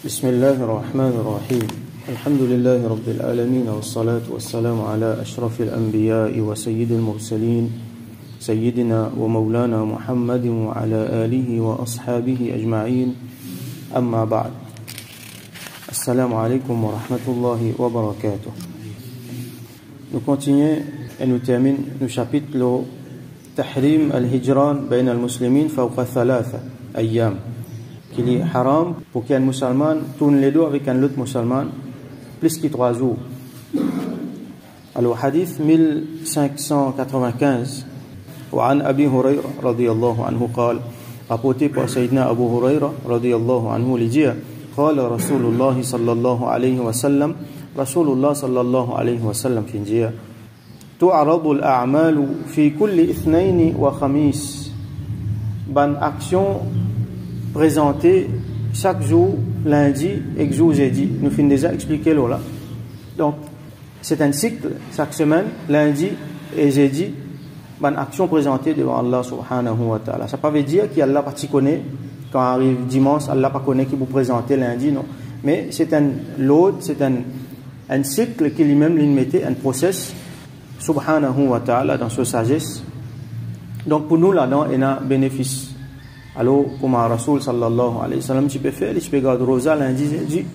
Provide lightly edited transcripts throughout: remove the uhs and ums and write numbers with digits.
بسم الله الرحمن الرحيم الحمد لله رب العالمين والصلاة والسلام على أشرف الأنبياء وسيد المرسلين سيدنا ومولانا محمد وعلى آله وأصحابه أجمعين أما بعد السلام عليكم ورحمة الله وبركاته. Nous continuons et nous terminons le chapitre le Tahrim al-Hijran bain al-Muslimin fawqa thalatha ayyam, qu'il est haram pour qu'un musulman tourne les dos avec un autre musulman plus que 3 jours. Alors hadith 1595 وعن أبي هريرة رضي الله عنه قال, rapporté par Sayyidina Abu Huraira radiyallahu anhu, il dit قال رسول الله صلى الله عليه وسلم, رسول الله صلى الله عليه وسلم في جيه تعرض الأعمال في كل اثنين وخميس, bonne action présentée chaque jour, lundi et jour jeudi. Nous finissons déjà expliquer là. Donc c'est un cycle, chaque semaine, lundi et jeudi, bonne action présentée devant Allah subhanahu wa ta'ala. Ça ne veut pas dire qu'Allah pas connaît quand arrive dimanche, Allah pas connaît qui vous présente lundi, non. Mais c'est un lot, c'est un cycle qui lui-même lui mettait un process subhanahu wa ta'ala dans sa sagesse. Donc pour nous là-dedans, il y a un bénéfice. Alors comme un Rasoul sallallahu alayhi wa sallam, tu peux faire, tu peux garder rosa lundi, jeudi,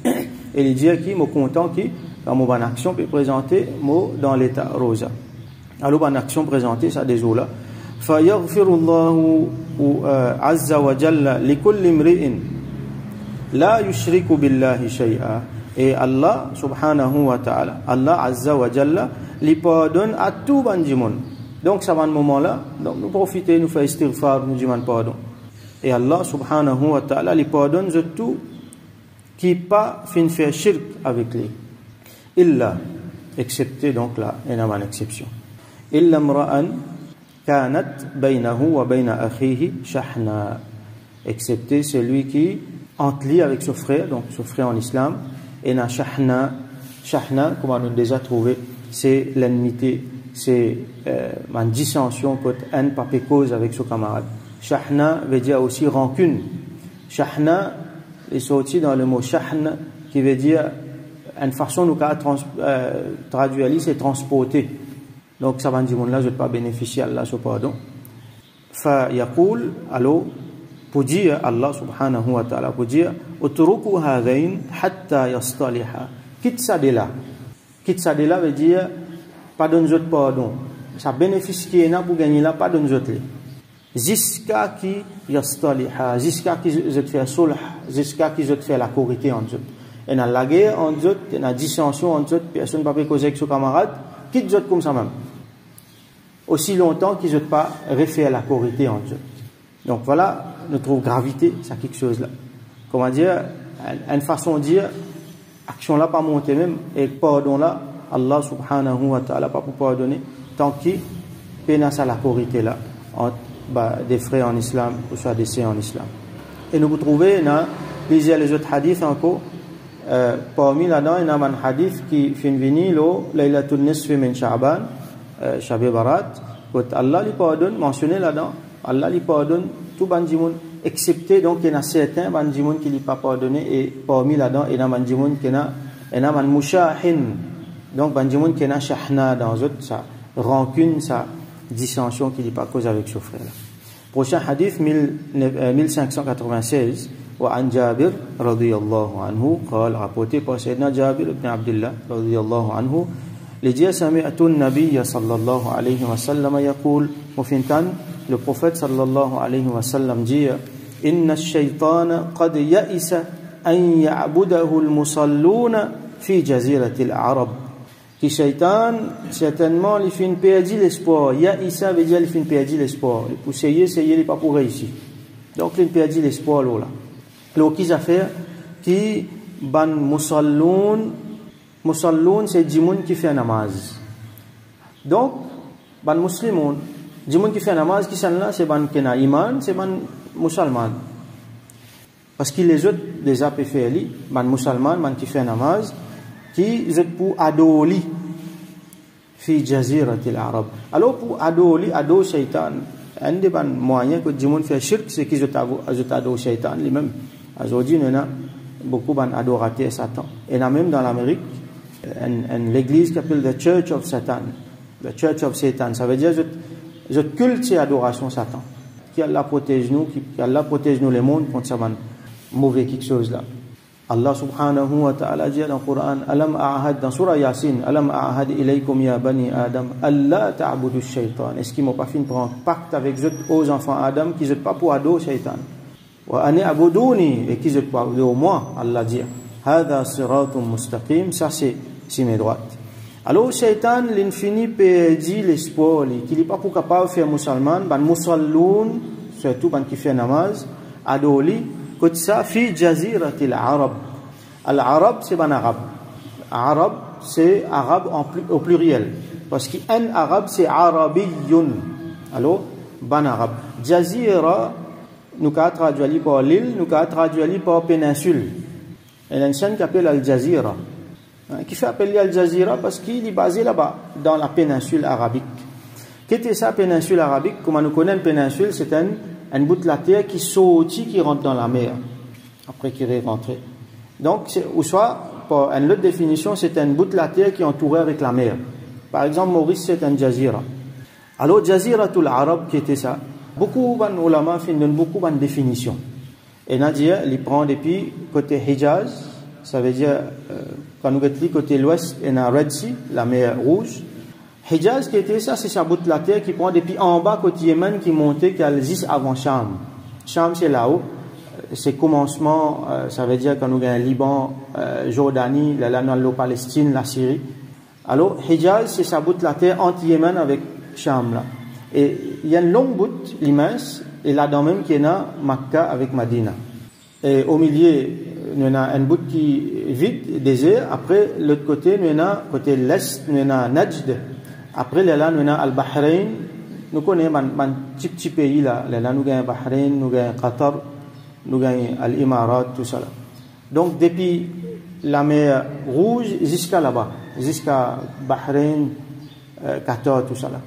et lui dire qui me content qui quand mon bonne action peut présenter moi dans l'état rosa. Alors bonne action présentée ça des jours là. فَيَغْفِرُ اللَّهُ عَزَّ وَجَلَّ لِكُلِّ امْرِئٍ لَا يُشْرِكُ بِاللَّهِ شَيْئًا. Et Allah subhanahu wa ta'ala, Allah azza wa jalla, lui pardonne à tout le monde. Donc ça va un moment là, donc nous profiter, nous faire istighfar, nous demandons pardon. Et Allah subhanahu wa ta'ala lui pardonne de tout qui pas fin faire shirk avec lui. Illa, excepté donc là, il y a une exception. Illa mra'an kanat baynahu wa bayna akhihi shahna, excepté celui qui entre lui avec son frère, donc son frère en islam, et na shahna, shahna, comme on a déjà trouvé, c'est l'enmité, c'est une dissension, peut-être un pas cause avec son camarade. Shahna veut dire aussi rancune. Shahna est sorti dans le mot shahn, qui veut dire une façon nous traduire c'est transporter. Donc ça va dire là je ne vais pas bénéficier Allah ce pardon. Fa yaqul, alors pour dire Allah subhanahu wa ta'ala, pour dire utruku hadain hatta yastaliha, quitte ça de là. Quitte ça de là veut dire pas donne autre pardon. Ça bénéficie qui est là pour gagner là, pas donne autre. Jusqu'à qui yastaliha, jusqu'à qui je te fais sulh, jusqu'à qui je te fais la corité entre eux. Et dans la guerre entre eux, dans la dissension entre eux, personne ne peut pas causer avec son camarade, quitte eux comme ça même. Aussi longtemps qu'ils ne peuvent pas refaire la corité entre eux. Donc voilà, nous trouvons gravité, c'est quelque chose là. Comment dire, une façon de dire, action là pas monter même, et pardon là, Allah subhanahu wa ta'ala pas pour pardonner, tant qu'il pénasse à la corité là, entre des frères en islam, ou soit des sœurs en islam. Et nous vous trouvez, dans plusieurs les autres hadiths encore, parmi là-dedans, il y a un hadith qui fait venir, Laylatul Nisfi min Sha'ban, Shab Barat, Allah lui pardonne, mentionné là-dedans, Allah lui pardonne tout bandimoun, excepté donc il y en a certains bandimoun qui lui pas pardonné, et parmi là-dedans il y en a bandimoun qui a un mushahin, donc bandimoun qui a shahna dans eux, sa rancune, sa dissension qui lui pas cause avec son frère. Prochain hadith 1596 وعن جابر رضي الله عنه قال, rapporté par Sayyidina Jabir ibn Abdullah رضي الله عنه, il dit سمعت النبي صلى الله عليه وسلم يقول, مفنتان le prophète sallallahu alayhi wa sallam dit inna ash-shaytana qad ya'isa an ya'budahu al-musalluna fi jazirati al-arab, qui shaytan certainement il fait perdu l'espoir. Ya'isa veut dire il fait perdu l'espoir, pour essayer il pas pour réussir, donc il perdu l'espoir là. Alors qu'ils a fait qui ban musallun c'est du monde qui fait namaz, donc ban muslimun du monde qui fait namaz, qui sont là, c'est ban kena iman, c'est ban musulman. Parce que les autres déjà peuvent faire li, ban musulman, ban qui fait namaz, qui est pour adoli fi jaziratil arab. Alors pour adoli, ado shaitan, un des ban moyens que du monde fait shirk, c'est qu'ils ado shaitan lui-même. Aujourd'hui, nous avons beaucoup d'adorateurs Satan. Et là même dans l'Amérique, l'église qui s'appelle The Church of Satan. The Church of Satan. Ça veut dire je culte c'est adoration Satan. Qui Allah protège nous, qui Allah protège nous les mondes contre ça mauvais quelque chose là. Allah subhanahu wa ta'ala dit dans le Coran, Alam a'ahad, dans Surah Yasin, Alam a'ahad ilaykum ya bani Adam, Allah ta'budu shaytan. Est-ce qu'ils m'ont pas fait prendre pacte avec eux, aux enfants Adam, qui ne pas pour ado shaytan? Wa ani abuduni, et qui ne pas au moi, Allah dit, Hada siratum mustaqim, ça c'est mes droites. Alors, shaytan, l'infini perdit l'espoir, qu'il n'est pas pour capable de faire musulman, ban musalloun, surtout ban qui fait namaz, adoli, que ça, fi jaziratil arab. Al-arab, c'est ban arabe. Arab, c'est arabe au pluriel. Parce qu'un arabe, c'est arabiyun. Alors, ban arabe. Jazira, nous avons traduit par l'île, nous avons traduit par péninsule. Il y a une chaîne qui s'appelle Al-Jazira. Qui fait appeler Al-Jazira parce qu'il est basé là-bas, dans la péninsule arabique. Qu'est-ce que ça, péninsule arabique? Comme nous connaissons une péninsule, c'est un bout de la terre qui sortit, qui rentre dans la mer, après qu'il est rentré. Donc, ou soit, pour une autre définition, c'est un bout de la terre qui est entouré avec la mer. Par exemple, Maurice, c'est un Jazira. Alors, Jaziratul Arab, qui était ça? Beaucoup d'ulama donnent beaucoup de définitions. Et Nadia, il prend depuis côté Hijaz, ça veut dire, quand nous regardons côté l'ouest, il y a Red Sea, la mer Rouge. Hijaz, qui était ça, c'est sa bout de la terre qui prend depuis en bas côté Yémen, qui montait, qui a juste avant Cham. Cham, c'est là-haut. C'est commencement, ça veut dire quand nous avons Liban, Jordanie, la Palestine, la Syrie. Alors, Hijaz, c'est sa bout de la terre entre Yémen avec Cham, là. Et il y a une longue bout, l'immense, et là-dedans même, qui est là, Makkah avec Madina. Et au milieu, nous avons un bout qui est vide, désert. Après, l'autre côté, nous avons, côté l'est, nous avons Najd. Après, là, nous avons Al-Bahrain. Nous connaissons un petit pays là. Là, nous avons Bahrain, nous avons Qatar, nous avons Al-Imarat, tout ça là. Donc, depuis la mer Rouge jusqu'à là-bas, jusqu'à Bahrain, Qatar, tout ça là.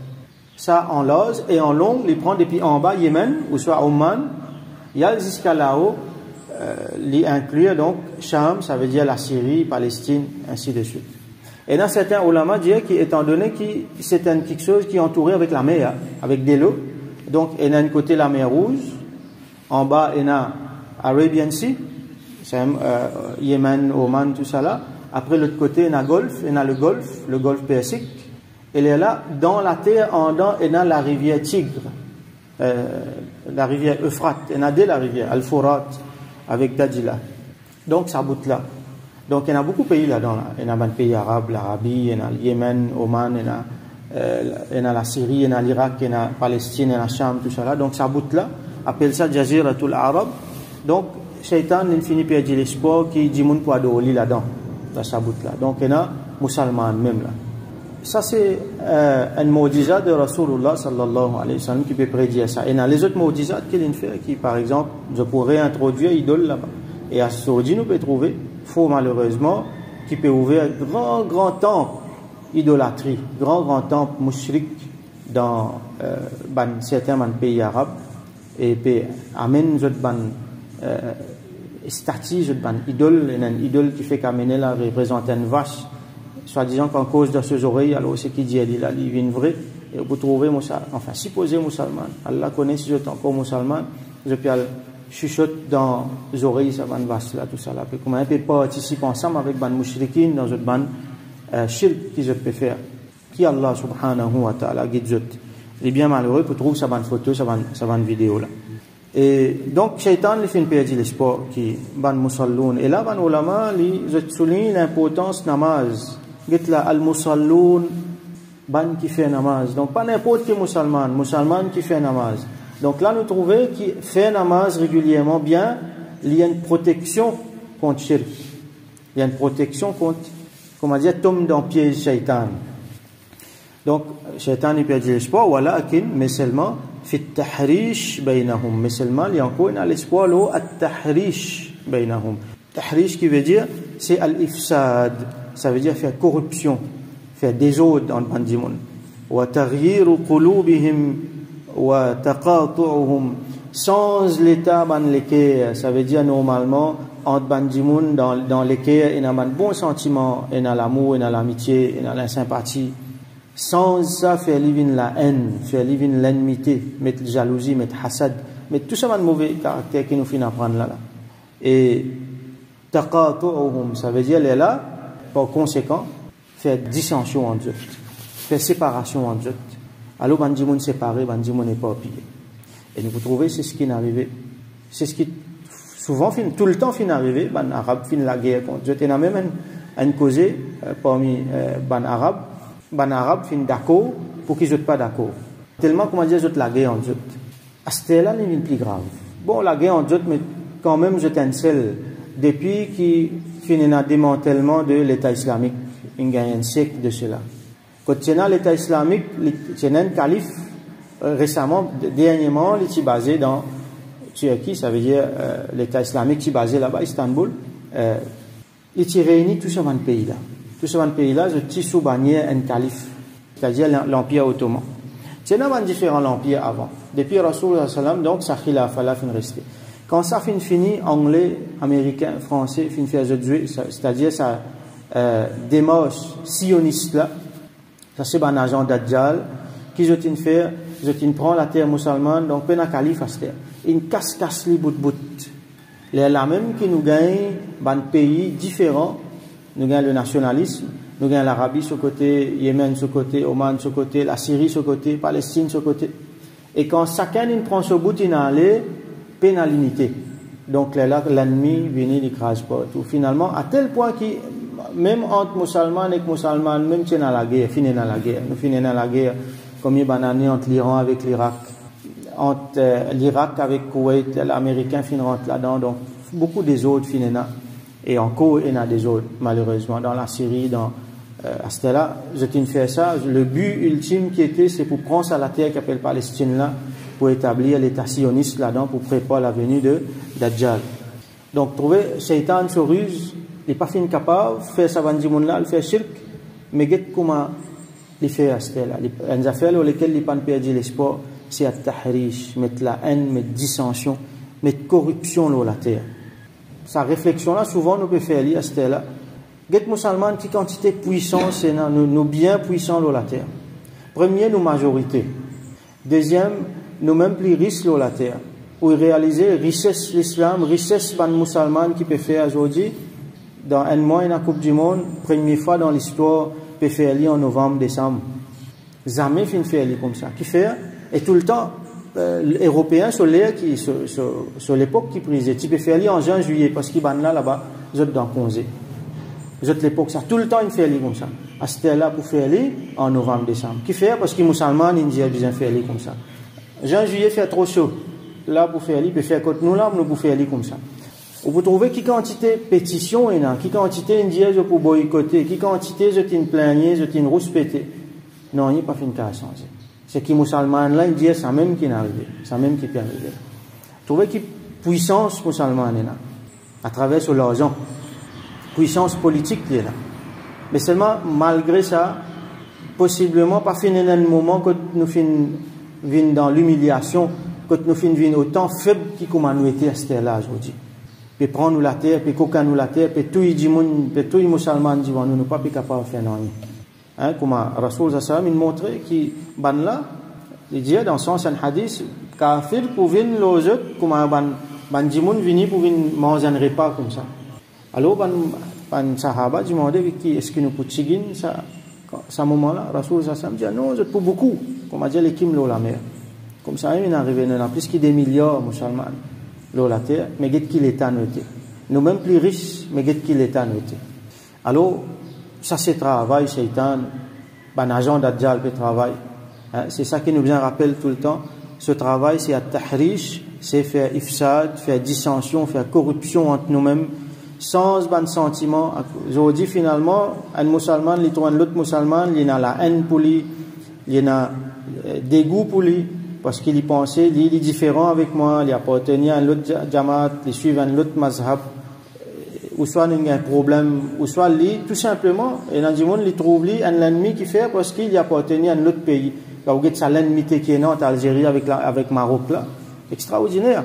Ça en large et en long, il prend depuis en bas Yémen, ou soit Oman, il y a jusqu'à là-haut, il inclut donc Cham, ça veut dire la Syrie, Palestine, ainsi de suite. Et dans certains ulama disent qu'étant donné que c'est quelque chose qui est entouré avec la mer, avec des lots, donc il y a un côté la mer Rouge, en bas il y a Arabian Sea, c'est Yémen, Oman, tout ça là. Après l'autre côté il y a le Golfe Persique. Il est là, dans la terre, en dedans, il y a la rivière Tigre, la rivière Euphrate, il y a la rivière Al-Furat, avec Dajla. Donc, ça bout là. Donc, il y en a beaucoup de pays là-dedans. Il y en a des pays arabes, l'Arabie, il y en a le Yémen, Oman, il y en a la Syrie, il y en a l'Irak, il y en a la Palestine, il y en a Cham, tout ça là. Donc, ça bout là. Appelle ça Jaziratul Arab. Donc, Shaitan, il finit par dire l'espoir qui dit moun pour adorer là-dedans, dans sa bout là. Donc, il y en a musulmans même là. Ça, c'est un maudizat de Rasulullah sallallahu alayhi wa sallam qui peut prédire ça. Et dans les autres maudizats qu'il fait, qui par exemple, je pourrais introduire idole là-bas. Et à Saudi, nous peut trouver, faux malheureusement, qui peut ouvrir un grand temple idolâtrie, grand temple mouchrik dans certains pays arabes. Et puis, amène statue, idole, une idole qui fait qu'amener là représente une vache. Soit-disant qu'en cause de ses oreilles, alors c'est qui dit, il vient vrai, et vous trouvez, enfin, supposé musulman, Allah connaît si je suis encore musulman, je peux chuchote dans les oreilles, ça va vache là, tout ça là, puis comment on peut participer ensemble avec ban mouchrikin dans une ban shirk qui je peux faire, qui Allah subhanahu wa ta'ala guide. Il est bien malheureux pour trouver sa ban photo, sa ban vidéo là. Et donc, Shaitan, il fait une perdre l'espoir qui ban musalloun. Et là, ban ulama, il souligne l'importance namaz. Get là, al-musalloun, ban qui fait namaz. Donc, pas n'importe quel musulman qui fait namaz. Donc là, nous trouvons qui fait namaz régulièrement bien, il y a une protection contre shirk. Il y a une protection contre, comment dire, tombe dans le piège Shaitan. Donc, Shaitan, il perd l'espoir, voilà, mais seulement, fit tahrish baynahum. Mais seulement, il y a encore l'espoir, là, at-tahrish baynahum. Tahrish qui veut dire, c'est al-ifsad. Ça veut dire faire corruption, faire désordre dans le pandimon. Wa taghyiru qulubihim wa taqatu'uhum. Sans l'état ban lequel, ça veut dire normalement entre bandimoun dans lesquels il y a un bon sentiment, il y a l'amour, il y a l'amitié, il y a la sympathie. Sans ça, faire vivre la haine, faire vivre l'ennemité, mettre jalousie, mettre hasad, mettre tout ça de mauvais caractère qui nous finit à prendre là. Et taqatu'uhum, ça veut dire elle est là, par conséquent, faire dissension entre eux, faire séparation entre eux. Alors, bandimoun séparé, bandimoun n'est pas pillé. Et nous trouvons c'est ce qui est arrivé. C'est ce qui souvent tout le temps fin arrivé, ban arabe fin la guerre contre eux. Il y a même un causé parmi ban arabe fin d'accord pour qu'ils ne soient pas d'accord. Tellement comment dire la guerre entre eux. À ce là c'est plus grave. Bon la guerre entre eux mais quand même je t'enseigne depuis qui finit un démantèlement de l'État islamique, il y a un siècle de cela. Quand il y a l'État islamique, il y a un calife récemment, dernièrement, il est basé dans Turquie, ça veut dire l'État islamique qui est basé là-bas, Istanbul. Il est réuni tout ce pays-là. Tout ce pays-là, je sous bannière un calife, c'est-à-dire l'Empire ottoman. C'est un différent l'Empire avant. Depuis Rasulullah sallam, donc ça khilafa là fin resté. Quand ça fin fini, anglais, américain, français, fin faire c'est-à-dire ça démarche sioniste là, ça c'est un agent d'Adjal qui je fait, je prend la terre musulmane, donc ben un calife à terre. Il casse les bout. Les la même qui nous gagne dans pays différents, nous gagne le nationalisme, nous gagne l'Arabie sur côté, Yémen sur côté, Oman sur côté, la Syrie sur côté, Palestine sur côté. Et quand chacun il prend ce bout, il a les pénalités. Donc là l'ennemi vient il écrase pas tout. Finalement à tel point que même entre musulmans et musulmans, même si dans la guerre, finit dans la guerre, nous finissons dans la guerre. Combien d'années entre l'Iran avec l'Irak, entre l'Irak avec Koweït, l'Américain finit rentre là-dedans, donc beaucoup des autres finissent là. Et encore, il y en a des autres, malheureusement, dans la Syrie, à ce là, je t'ai fait ça. Le but ultime qui était, c'est pour prendre ça la terre qui appelle Palestine là, pour établir l'État sioniste là-dedans, pour préparer la venue de Dajjal. Donc, trouver, Shaitan se ruse, il n'est pas fin capable, faire ça, là, il fait shirk, mais qu'est-ce comment il fait à ce là? Les affaires dans lesquelles il n'a pas perdu l'espoir, c'est à tahrish, mettre la haine, mettre dissension, mettre corruption dans la terre. Sa réflexion là, souvent, nous peut faire à ce là. Les musulmans, qui quantité de puissance, c'est nous bien puissants dans la terre. Premier, nous majorité. Deuxième, nous même plus riches dans la terre. Où réaliser richesse l'islam, richesse des musulmans qui peut faire aujourd'hui, dans un mois, dans la Coupe du Monde, première fois dans l'histoire, peut faire en novembre, décembre. Jamais fin faire comme ça. Qui fait, et tout le temps, Européens sur l'air qui, sur l'époque qui prisait. Tu peux faire en juin, juillet, parce qu'ils ban là-bas, vous êtes dans congé. Vous êtes l'époque, ça. Tout le temps, ils font comme ça. À ce là pour faire en novembre, décembre. Qui fait, parce qu'ils musulmans, ils disent, ils faire comme ça. Juin, juillet, fait trop chaud. Là, pour faire peut faire contre nous, là, nous, pour faire comme ça. Vous trouvez qui quantité pétition et qui quantité une dièse pour boycotter, qui quantité je t'ai plaigné, je t'ai rousse pété. Non, il n'y a pas fait une cas à changer. C'est qui musulman là, il dit ça même qui est arrivé, ça même qui peut arriver. Vous trouvez qui puissance musulmane est là, à travers sur l'argent, puissance politique qui est là. Mais seulement malgré ça, possiblement pas finir un moment que nous finissons dans l'humiliation, que nous finissons autant faible qui nous était à ce là aujourd'hui. Puis prendre la terre, puis coquin nous la terre, puis tout les musulmans disent nous ne pas capable de faire rien. Hein, comme Rasul sallam il montrait qui ban là, il dit dans sens un hadith, kafir pour venir loger comme ban jimoun venir pour venir manger un repas comme ça. Alors ban sahaba demandait qui est-ce que nous pouvons signer ça moment là, Rasul sallam dit non, je pour beaucoup, comme a dit l'équipe l'eau la mer. Comme ça il est arrivé dans plus que des milliards musulmans. La terre, mais qu'est-ce qu'il est noté. Nous-mêmes plus riches, mais qu'est-ce qu'il est noté. Alors, ça c'est travail, Shaitan, un agent d'Adjal peut travailler. Hein? C'est ça qui nous bien rappelle tout le temps. Ce travail, c'est à tahrish, c'est faire ifsad, faire dissension, faire corruption entre nous-mêmes, sans bon sentiment. Je dis finalement, un musulman, il trouve un autre musulman, il y a la haine pour lui, il y a dégoût pour lui. Parce qu'il y pensait, il est différent avec moi, il appartenait à un autre jamaat, il suit un autre mazhab, ou soit il y a un problème, ou soit lui, tout simplement, et dans le monde, il trouve lui un ennemi qui fait parce qu'il appartenait à un autre pays. Vous voyez ça l'ennemi qui est en Algérie avec Maroc là, extraordinaire.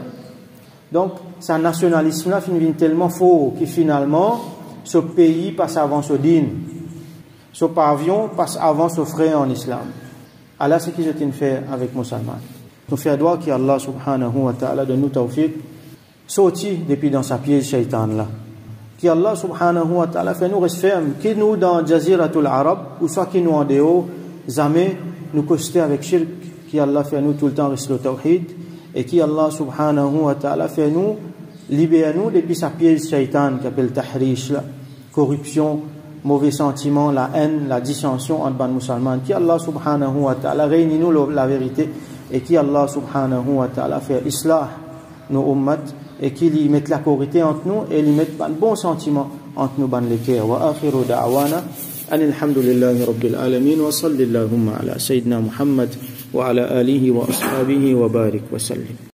Donc, sa nationalisme là finit tellement faux que finalement ce pays passe avant ce din, ce pavillon passe avant ce frère en islam. Allah ce qui je t'ai fait avec musulman. Nous faisons droit qu'Allah subhanahu wa ta'ala de nous tawfiq sorti depuis dans sa piège shaitan là. Qu'Allah subhanahu wa ta'ala fait nous rester fermes, que nous dans Jaziratul Arab ou soit que nous en dehors jamais nous coster avec shirk, qu'Allah fait nous tout le temps rester au tawhid et qu'Allah subhanahu wa ta'ala fait nous libérer nous depuis sa piège shaitan qui appelle tahrish la corruption, mauvais sentiments, la haine, la dissension entre les musulmans. Qu'Allah subhanahu wa ta'ala réunit nous la vérité et qu'Allah subhanahu wa ta'ala fait islah nos ummat et qu'il y mette la corité entre nous et il mette un bon sentiment entre nous ban les cœurs. Wa akhiru da'wana alhamdulillahi rabbil alamin wa sallallahu ala sayyidina Muhammad wa ala alihi wa ashabihi wa barik wa sallim.